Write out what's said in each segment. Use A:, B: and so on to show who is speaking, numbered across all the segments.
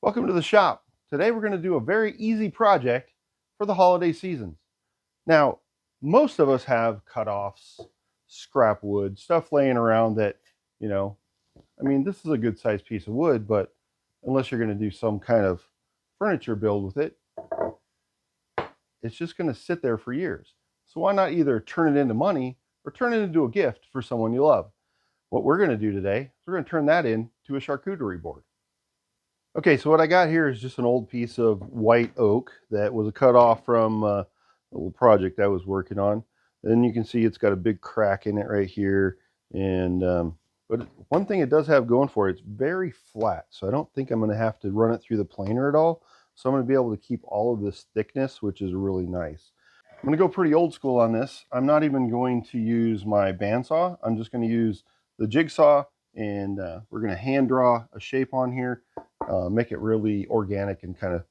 A: Welcome to the shop. Today we're going to do a very easy project for the holiday seasons. Now, most of us have cutoffs, scrap wood, stuff laying around that, this is a good sized piece of wood, but unless you're going to do some kind of furniture build with it, it's just going to sit there for years. So why not either turn it into money or turn it into a gift for someone you love? What we're going to do today is we're going to turn that into a charcuterie board. Okay, so what I got here is just an old piece of white oak that was a cut off from a little project I was working on. And you can see it's got a big crack in it right here. And but one thing it does have going for it, it's very flat. So I don't think I'm going to have to run it through the planer at all. So I'm going to be able to keep all of this thickness, which is really nice. I'm going to go pretty old school on this. I'm not even going to use my bandsaw. I'm just going to use the jigsaw, and we're going to hand draw a shape on here. Make it really organic and kind of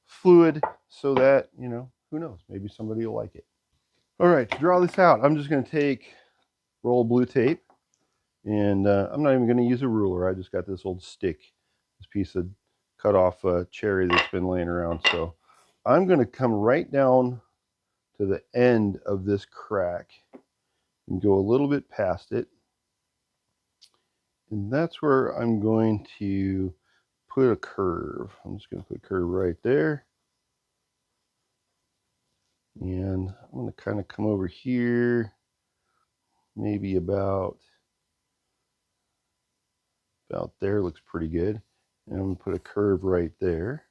A: fluid so that, who knows, maybe somebody will like it. All right, to draw this out, I'm just going to take roll of blue tape, and I'm not even going to use a ruler. I just got this old stick, this piece of cut off cherry that's been laying around. So I'm going to come right down to the end of this crack and go a little bit past it. And that's where I'm going to put a curve. I'm just going to put a curve right there. And I'm going to kind of come over here, maybe about there. Looks pretty good. And I'm going to put a curve right there.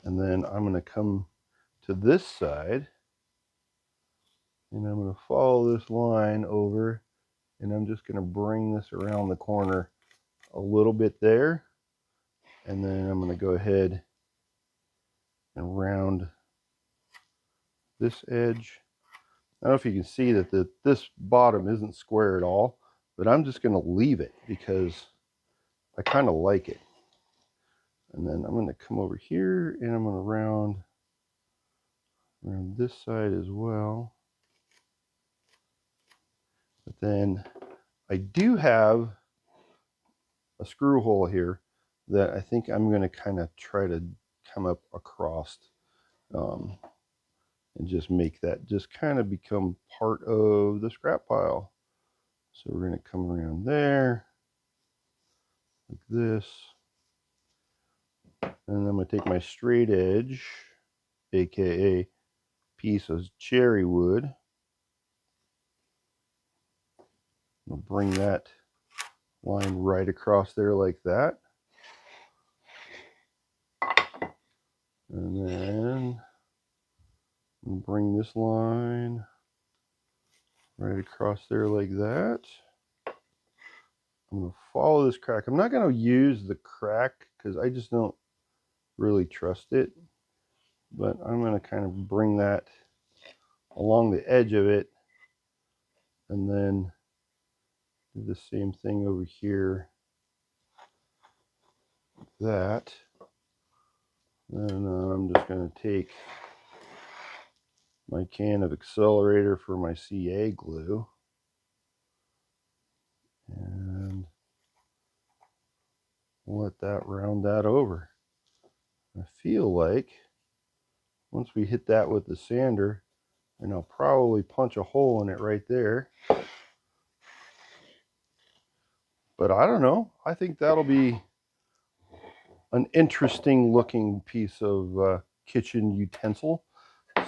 A: And then I'm going to come to this side, and I'm going to follow this line over, and I'm just going to bring this around the corner a little bit there. And then I'm going to go ahead and round this edge. I don't know if you can see that this bottom isn't square at all, but I'm just going to leave it because I kind of like it. And then I'm going to come over here and I'm going to round this side as well. But then I do have a screw hole here that I think I'm going to kind of try to come up across and just make that just kind of become part of the scrap pile. So we're going to come around there like this. And I'm going to take my straight edge, aka piece of cherry wood. I'm going to bring that line right across there like that. And then I'm going to bring this line right across there like that. I'm going to follow this crack. I'm not going to use the crack because I just don't really trust it. But I'm going to kind of bring that along the edge of it, and then do the same thing over here, like that. And I'm just going to take my can of accelerator for my CA glue and let that round that over. I feel like once we hit that with the sander, and I'll probably punch a hole in it right there. But I don't know. I think that'll be an interesting looking piece of kitchen utensil.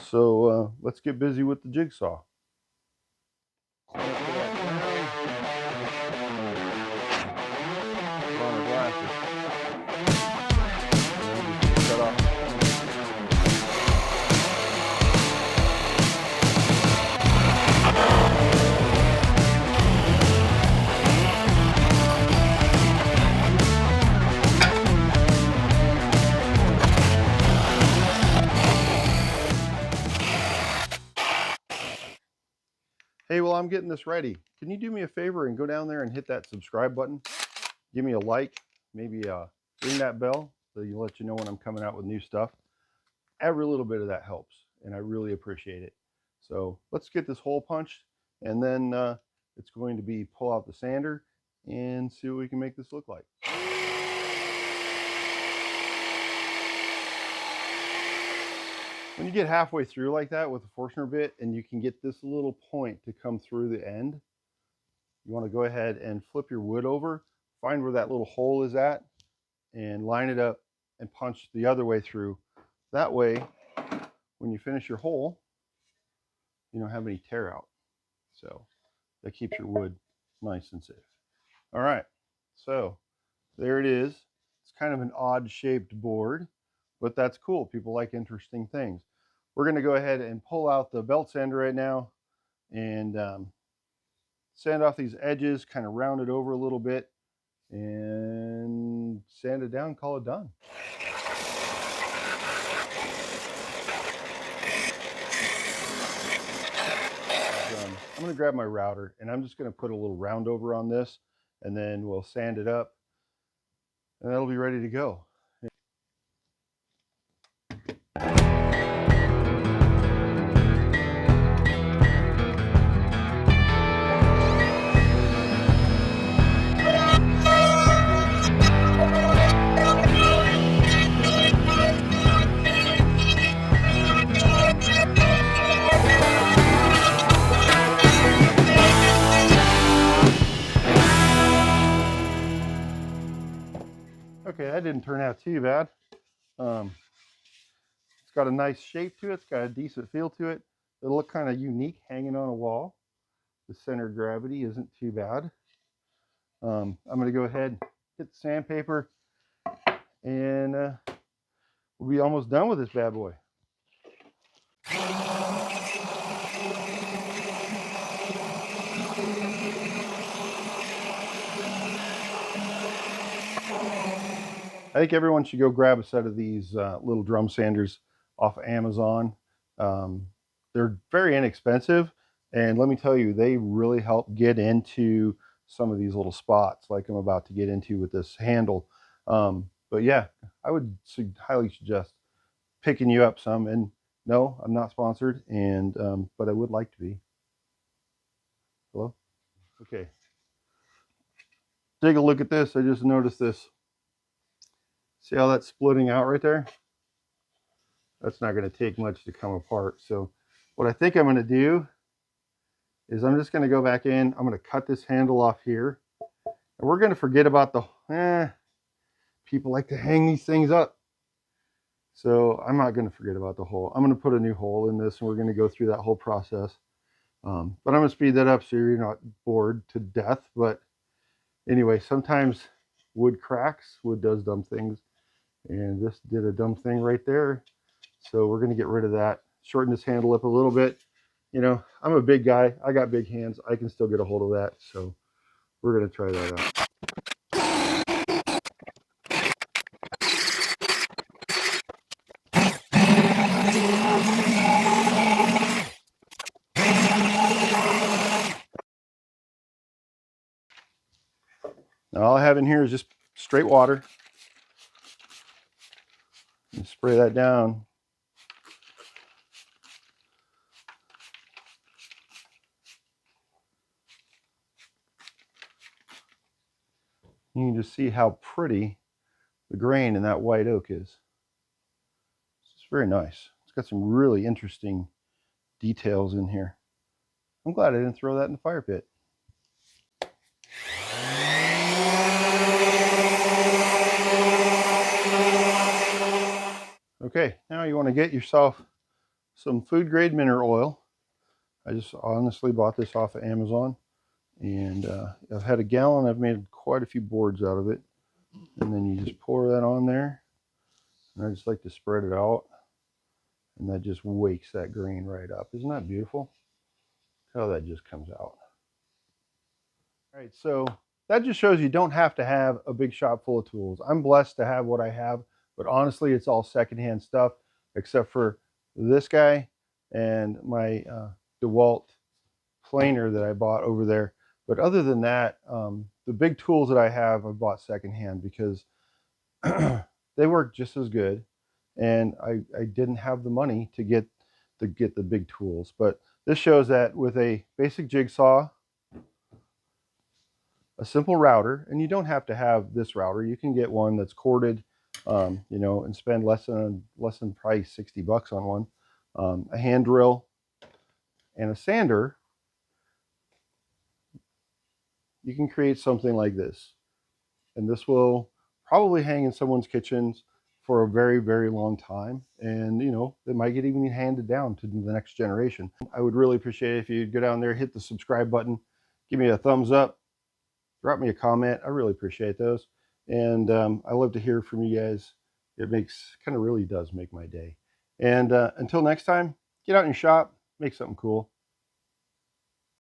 A: So let's get busy with the jigsaw. Hey, while I'm getting this ready, can you do me a favor and go down there and hit that subscribe button? Give me a like, maybe ring that bell so you let you know when I'm coming out with new stuff. Every little bit of that helps, and I really appreciate it. So let's get this hole punched, and then it's going to be pull out the sander and see what we can make this look like. When you get halfway through like that with a Forstner bit and you can get this little point to come through the end, you want to go ahead and flip your wood over, find where that little hole is at, and line it up and punch the other way through. That way, when you finish your hole, you don't have any tear out. So that keeps your wood nice and safe. All right, so there it is. It's kind of an odd shaped board, but that's cool. People like interesting things. We're going to go ahead and pull out the belt sander right now and sand off these edges, kind of round it over a little bit, and sand it down, call it done. I'm going to grab my router and I'm just going to put a little round over on this, and then we'll sand it up and that'll be ready to go. Okay, that didn't turn out too bad. It's got a nice shape to it. It's got a decent feel to it. It'll look kind of unique hanging on a wall. The center of gravity isn't too bad. I'm going to go ahead, hit the sandpaper, and we'll be almost done with this bad boy. I think everyone should go grab a set of these little drum sanders off of Amazon. They're very inexpensive, and let me tell you, they really help get into some of these little spots like I'm about to get into with this handle. But yeah, I would highly suggest picking you up some. And no, I'm not sponsored, and but I would like to be. Hello? Okay. Take a look at this. I just noticed this. See how that's splitting out right there? That's not going to take much to come apart. So what I think I'm going to do is I'm just going to go back in. I'm going to cut this handle off here. And we're going to forget about the, people like to hang these things up. So I'm not going to forget about the hole. I'm going to put a new hole in this, and we're going to go through that whole process. But I'm going to speed that up so you're not bored to death. But anyway, sometimes wood cracks, wood does dumb things. And this did a dumb thing right there. So we're going to get rid of that. Shorten this handle up a little bit. You know, I'm a big guy. I got big hands. I can still get a hold of that. So we're going to try that out. Now all I have in here is just straight water. And spray that down. You can just see how pretty the grain in that white oak is. It's very nice. It's got some really interesting details in here. I'm glad I didn't throw that in the fire pit. Okay, now you want to get yourself some food grade mineral oil. I just honestly bought this off of Amazon, and I've had a gallon. I've made quite a few boards out of it. And then you just pour that on there, and I just like to spread it out, and that just wakes that grain right up. Isn't that beautiful? How that just comes out. All right, so that just shows you don't have to have a big shop full of tools. I'm blessed to have what I have, but honestly, it's all secondhand stuff, except for this guy and my DeWalt planer that I bought over there. But other than that, the big tools that I have, I bought secondhand because they work just as good, and I didn't have the money to get the big tools. But this shows that with a basic jigsaw, a simple router, and you don't have to have this router. You can get one that's corded, you know, and spend less than probably $60 on one. a hand drill, and a sander, you can create something like this. And this will probably hang in someone's kitchens for a very, very long time. And, you know, it might get even handed down to the next generation. I would really appreciate it if you'd go down there, hit the subscribe button, give me a thumbs up, drop me a comment. I really appreciate those. And I love to hear from you guys. It makes, kind of really does make my day. And until next time, get out and shop, make something cool.